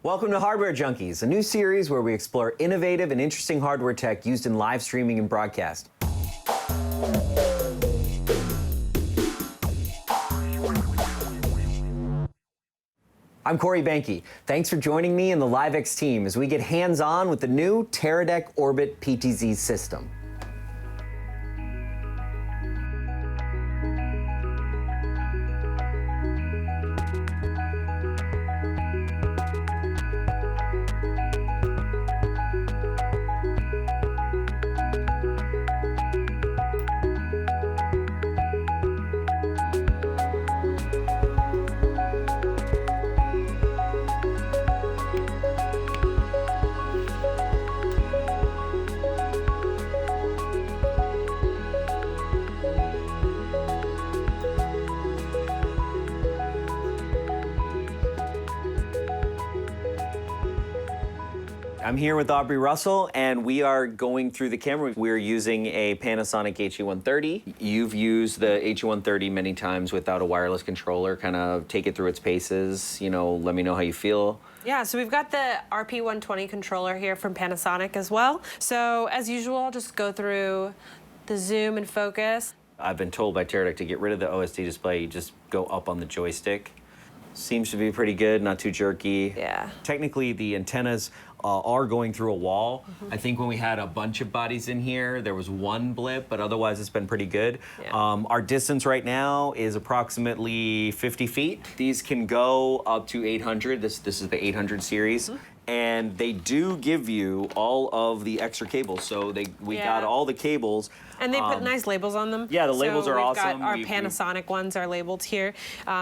Welcome to Hardware Junkies, a new series where we explore innovative and interesting hardware tech used in live streaming and broadcast. I'm Corey Banke. Thanks for joining me and the LiveX team as we get hands-on with the new Teradek Orbit PTZ system. I'm here with Aubrey Russell, and we are going through the camera. We're using a Panasonic HE130. You've used the HE130 many times without a wireless controller. Kind of take it through its paces, let me know how you feel. Yeah, so we've got the RP120 controller here from Panasonic as well. So as usual, I'll just go through the zoom and focus. I've been told by Teradek to get rid of the OSD display, you just go up on the joystick. Seems to be pretty good, not too jerky. Yeah. Technically, the antennas are going through a wall. I think when we had a bunch of bodies in here, there was one blip, but otherwise it's been pretty good. Yeah. Our distance right now is approximately 50 feet. These can go up to 800. This is the 800 series. And they do give you all of the extra cables. So we got all the cables. And they put nice labels on them. Yeah, the labels are awesome. Got our Panasonic ones are labeled here.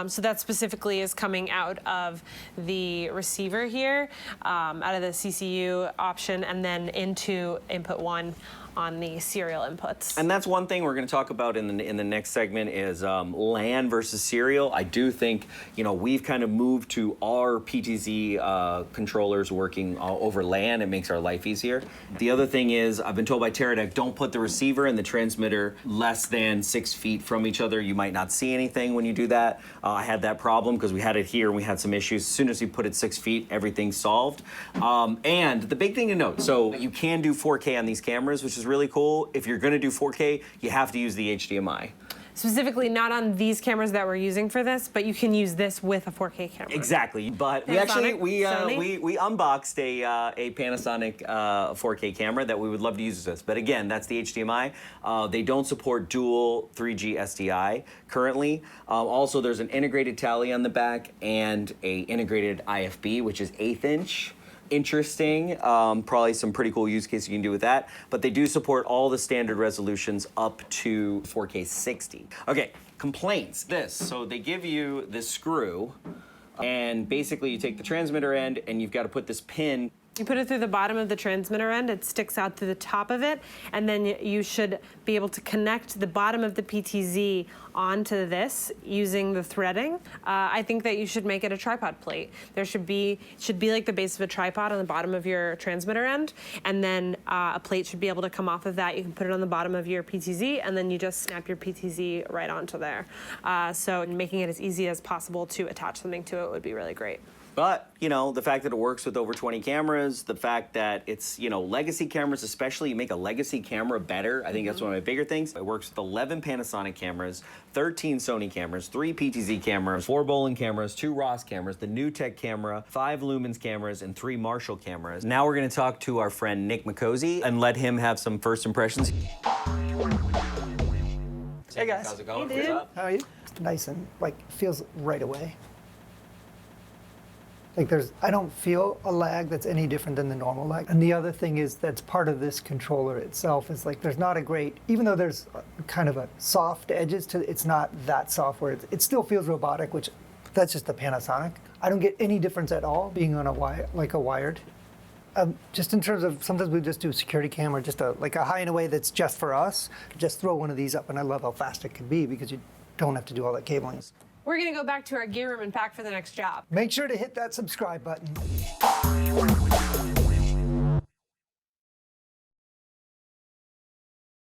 So that specifically is coming out of the receiver here, out of the CCU option, and then into input 1 on the serial inputs. And that's one thing we're going to talk about in the next segment is LAN versus serial. I do think, we've kind of moved to our PTZ controllers working over LAN. It makes our life easier. The other thing is, I've been told by Teradek, don't put the receiver and the transmitter less than 6 feet from each other. You might not see anything when you do that. I had that problem because we had it here and we had some issues. As soon as you put it 6 feet, everything's solved. And the big thing to note, so you can do 4K on these cameras, which is really cool. If you're going to do 4K, you have to use the HDMI. Specifically not on these cameras that we're using for this, but you can use this with a 4K camera. Exactly, but we unboxed a Panasonic 4K camera that we would love to use this. But again, that's the HDMI. They don't support dual 3G SDI currently. Also, there's an integrated tally on the back and a integrated IFB, which is 1/8 inch. Interesting, probably some pretty cool use cases you can do with that, but they do support all the standard resolutions up to 4K 60. Okay, complaints. So they give you this screw, and basically you take the transmitter end and you've got to put this pin. You put it through the bottom of the transmitter end, it sticks out to the top of it, and then you should be able to connect the bottom of the PTZ onto this using the threading. I think that you should make it a tripod plate. There should be like the base of a tripod on the bottom of your transmitter end, and then a plate should be able to come off of that. You can put it on the bottom of your PTZ, and then you just snap your PTZ right onto there. So making it as easy as possible to attach something to it would be really great. But, the fact that it works with over 20 cameras, the fact that it's, legacy cameras especially, you make a legacy camera better. I think that's one of my bigger things. It works with 11 Panasonic cameras, 13 Sony cameras, 3 PTZ cameras, 4 Bolin cameras, 2 Ross cameras, the new tech camera, 5 Lumens cameras, and 3 Marshall cameras. Now we're going to talk to our friend Nick McCosey and let him have some first impressions. Hey guys. How's it going? Hey, dude. What's up? How are you? It's nice and feels right away. I don't feel a lag that's any different than the normal lag. And the other thing is that's part of this controller itself is there's not a great, even though there's kind of a soft edges to it, it's not that soft where it still feels robotic, which that's just the Panasonic. I don't get any difference at all being on a wired. Just in terms of, sometimes we just do a security cam or just a high and away that's just for us. Just throw one of these up and I love how fast it can be because you don't have to do all that cabling. We're gonna go back to our gear room and pack for the next job. Make sure to hit that subscribe button.